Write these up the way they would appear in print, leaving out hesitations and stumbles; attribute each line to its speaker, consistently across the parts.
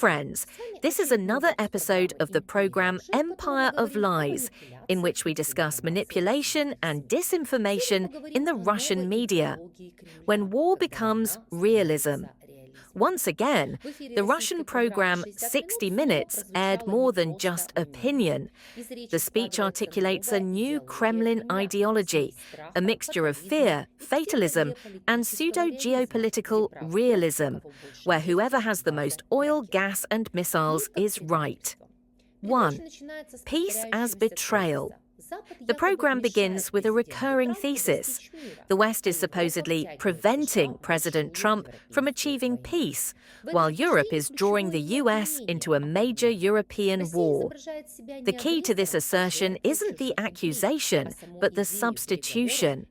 Speaker 1: friends. This is another episode of the program Empire of Lies, in which we discuss manipulation and disinformation in the Russian media, when war becomes realism. Once again, the Russian program 60 Minutes aired more than just opinion. The speech articulates a new Kremlin ideology, a mixture of fear, fatalism, and pseudo-geopolitical realism, where whoever has the most oil, gas, and missiles is right. 1. Peace as betrayal. The program begins with a recurring thesis. The West is supposedly preventing President Trump from achieving peace, while Europe is drawing the US into a major European war. The key to this assertion isn't the accusation, but the substitution.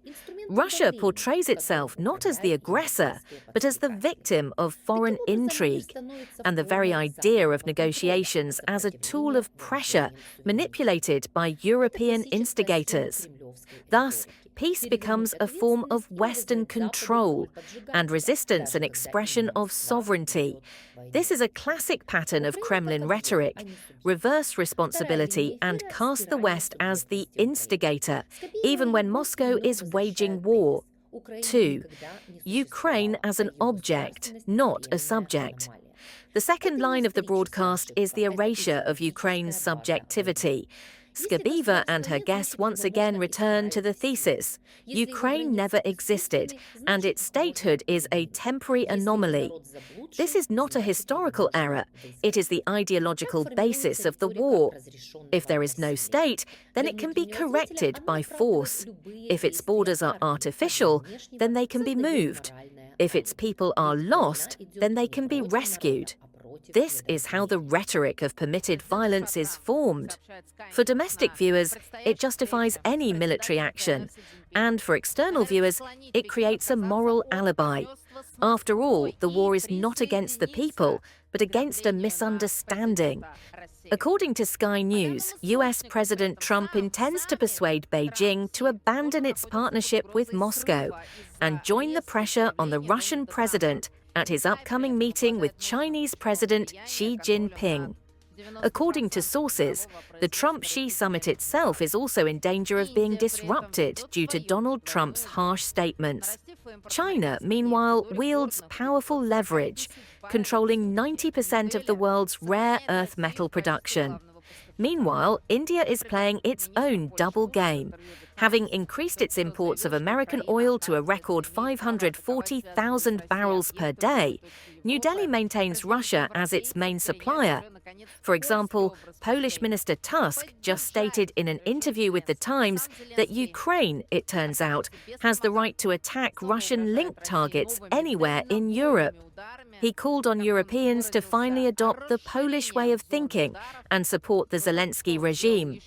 Speaker 1: Russia portrays itself not as the aggressor, but as the victim of foreign intrigue, and the very idea of negotiations as a tool of pressure manipulated by European instigators. Thus, peace becomes a form of Western control, and resistance an expression of sovereignty. This is a classic pattern of Kremlin rhetoric: reverse responsibility and cast the West as the instigator, even when Moscow is waging war. 2. Ukraine as an object, not a subject. The second line of the broadcast is the erasure of Ukraine's subjectivity. Skabieva and her guests once again return to the thesis: Ukraine never existed, and its statehood is a temporary anomaly. This is not a historical error, it is the ideological basis of the war. If there is no state, then it can be corrected by force. If its borders are artificial, then they can be moved. If its people are lost, then they can be rescued. This is how the rhetoric of permitted violence is formed. For domestic viewers, it justifies any military action, and for external viewers, it creates a moral alibi. After all, the war is not against the people, but against a misunderstanding. According to Sky News, US President Trump intends to persuade Beijing to abandon its partnership with Moscow and join the pressure on the Russian president at his upcoming meeting with Chinese President Xi Jinping. According to sources, the Trump-Xi summit itself is also in danger of being disrupted due to Donald Trump's harsh statements. China, meanwhile, wields powerful leverage, controlling 90% of the world's rare earth metal production. Meanwhile, India is playing its own double game. Having increased its imports of American oil to a record 540,000 barrels per day, New Delhi maintains Russia as its main supplier. For example, Polish Minister Tusk just stated in an interview with The Times that Ukraine, it turns out, has the right to attack Russian-linked targets anywhere in Europe. He called on Europeans to finally adopt the Polish way of thinking and support the Zelensky regime.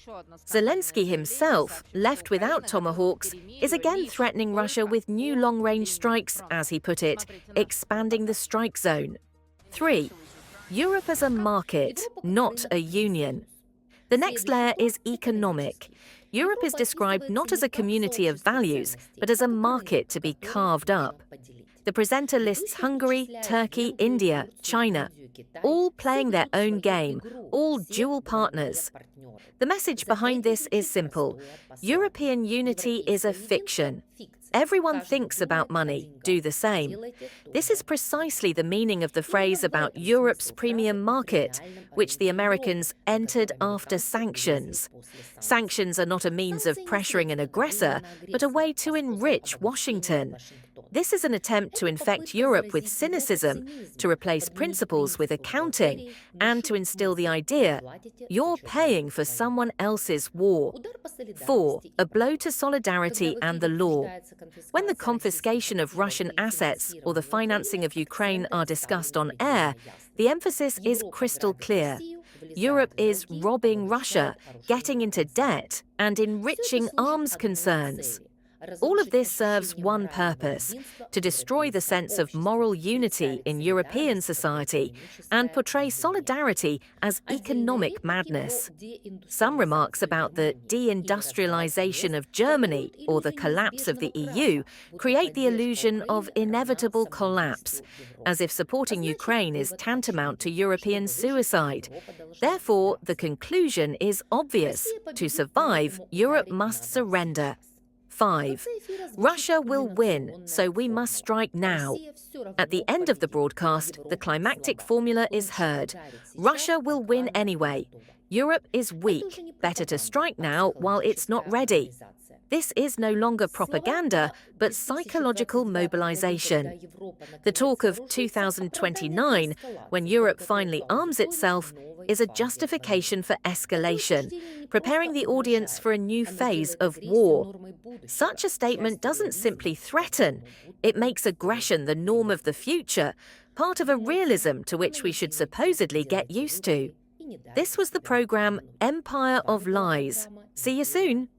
Speaker 1: Zelensky himself, left without tomahawks, is again threatening Russia with new long-range strikes, as he put it, expanding the strike zone. 3. Europe as a market, not a union. The next layer is economic. Europe is described not as a community of values, but as a market to be carved up. The presenter lists Hungary, Turkey, India, China, all playing their own game, all dual partners. The message behind this is simple: European unity is a fiction. Everyone thinks about money, do the same. This is precisely the meaning of the phrase about Europe's premium market, which the Americans entered after sanctions. Sanctions are not a means of pressuring an aggressor, but a way to enrich Washington. This is an attempt to infect Europe with cynicism, to replace principles with accounting, and to instill the idea, you're paying for someone else's war. 4. A blow to solidarity and the law. When the confiscation of Russian assets or the financing of Ukraine are discussed on air, the emphasis is crystal clear. Europe is robbing Russia, getting into debt, and enriching arms concerns. All of this serves one purpose: to destroy the sense of moral unity in European society and portray solidarity as economic madness. Some remarks about the deindustrialization of Germany or the collapse of the EU create the illusion of inevitable collapse, as if supporting Ukraine is tantamount to European suicide. Therefore, the conclusion is obvious: to survive, Europe must surrender. 5. Russia will win, so we must strike now. At the end of the broadcast, the climactic formula is heard: Russia will win anyway. Europe is weak. Better to strike now while it's not ready. This is no longer propaganda, but psychological mobilization. The talk of 2029, when Europe finally arms itself, is a justification for escalation, preparing the audience for a new phase of war. Such a statement doesn't simply threaten, it makes aggression the norm of the future, part of a realism to which we should supposedly get used to. This was the program Empire of Lies. See you soon.